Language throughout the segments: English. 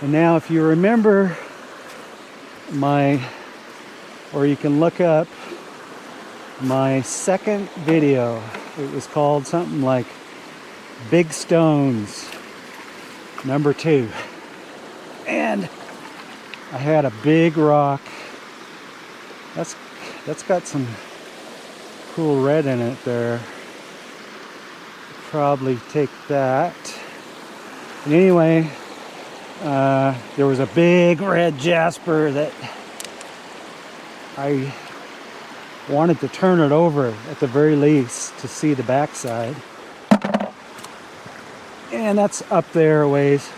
And now if you remember or you can look up my second video. It was called something like Big Stones #2. And I had a big rock. That's got some cool red in it there. Probably take that. And anyway, there was a big red Jasper that I wanted to turn it over at the very least to see the backside. And that's up there a ways.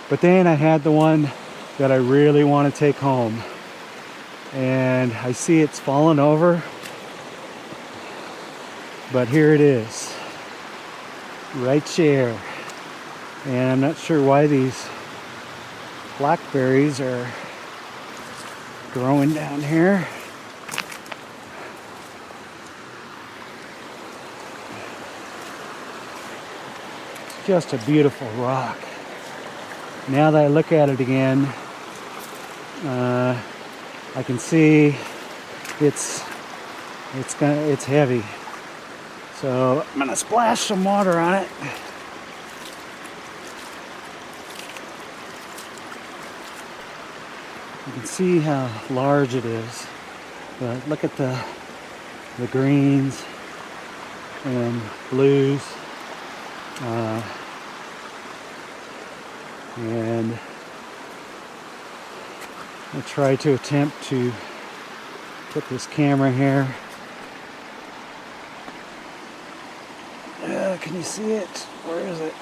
But then I had the one that I really want to take home. And I see it's fallen over. But here it is. Right there. And I'm not sure why these blackberries are growing down here. It's just a beautiful rock. Now that I look at it again, I can see it's heavy. So I'm gonna splash some water on it. You can see how large it is. But look at the greens and blues. And I'll try to attempt to put this camera here. Can you see it? Where is it?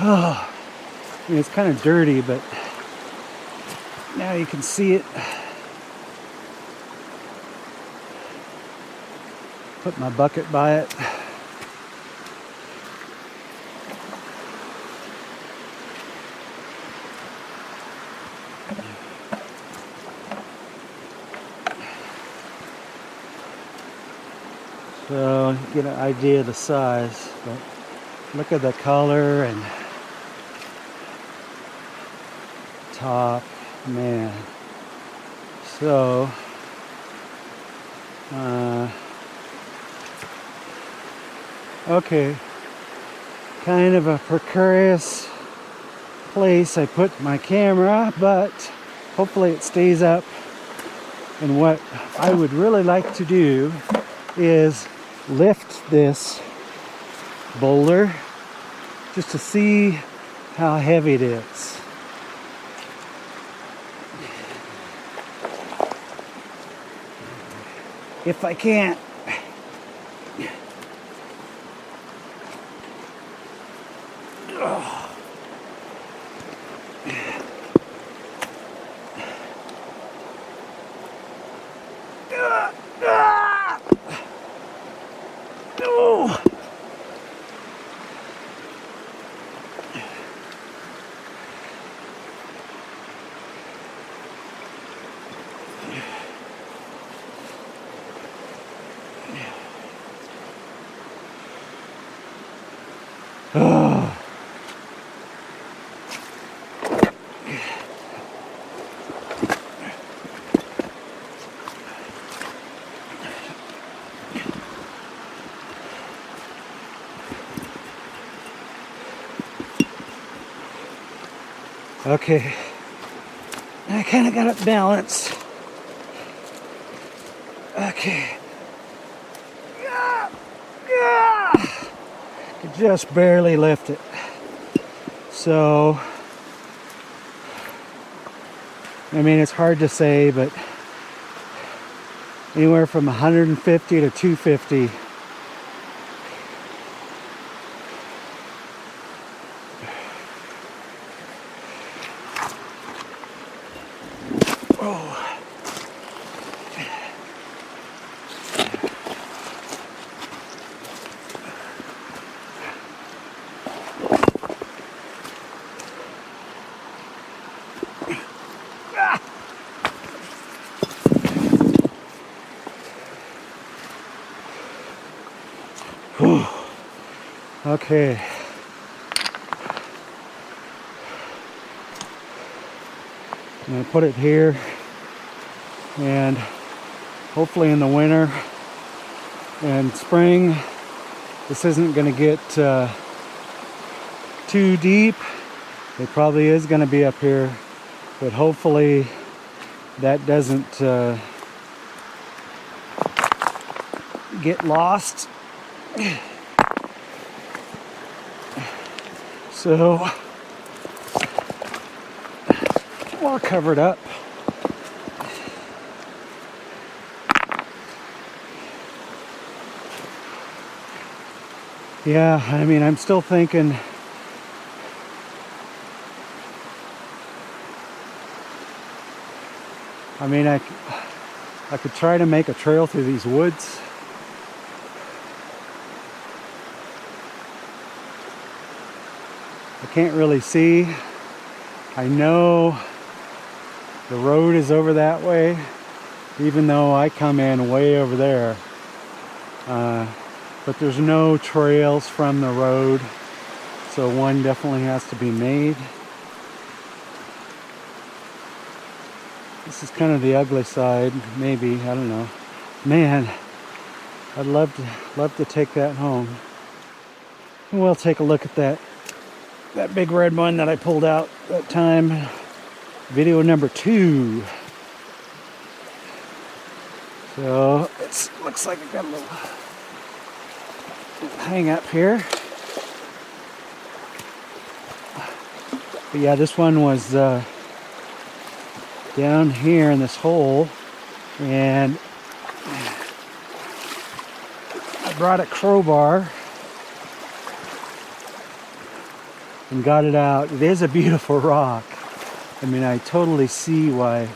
Oh, I mean, it's kind of dirty, but now you can see it. Put my bucket by it. So you get an idea of the size, but look at the color and top, man. So okay, kind of a precarious place I put my camera, but hopefully it stays up. And what I would really like to do is lift this boulder just to see how heavy it is. If I can't, okay, I kind of got it balanced. Okay. Could just barely lift it. So, I mean, it's hard to say, but anywhere from 150 to 250. Okay. I'm going to put it here, and hopefully in the winter and spring this isn't going to get too deep. It probably is going to be up here, but hopefully that doesn't get lost. So all covered up. Yeah, I mean, I'm still thinking I could try to make a trail through these woods. I can't really see. I know the road is over that way, even though I come in way over there. But there's no trails from the road, so one definitely has to be made. This is kind of the ugly side, maybe, I don't know. Man, I'd love to take that home. And we'll take a look at that big red one that I pulled out that time. Video number 2. So it looks like I got a little hang up here. But yeah, this one was down here in this hole, and I brought a crowbar and got it out. It is a beautiful rock. I mean, I totally see why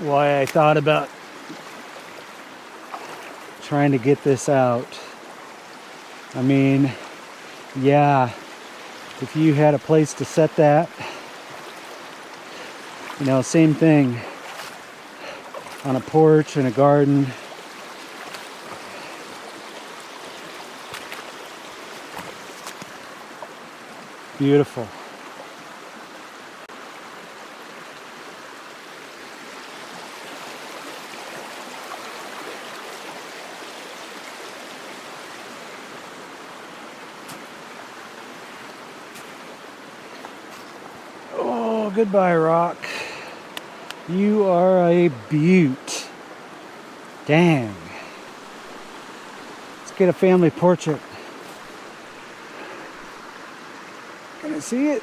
I thought about trying to get this out. I mean, yeah, if you had a place to set that, you know, same thing on a porch in a garden. Beautiful. Oh, goodbye, rock. You are a beaut. Dang. Let's get a family portrait. Can I see it?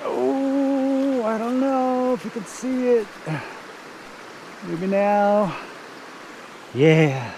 Oh, I don't know if you can see it. Maybe now. Yeah.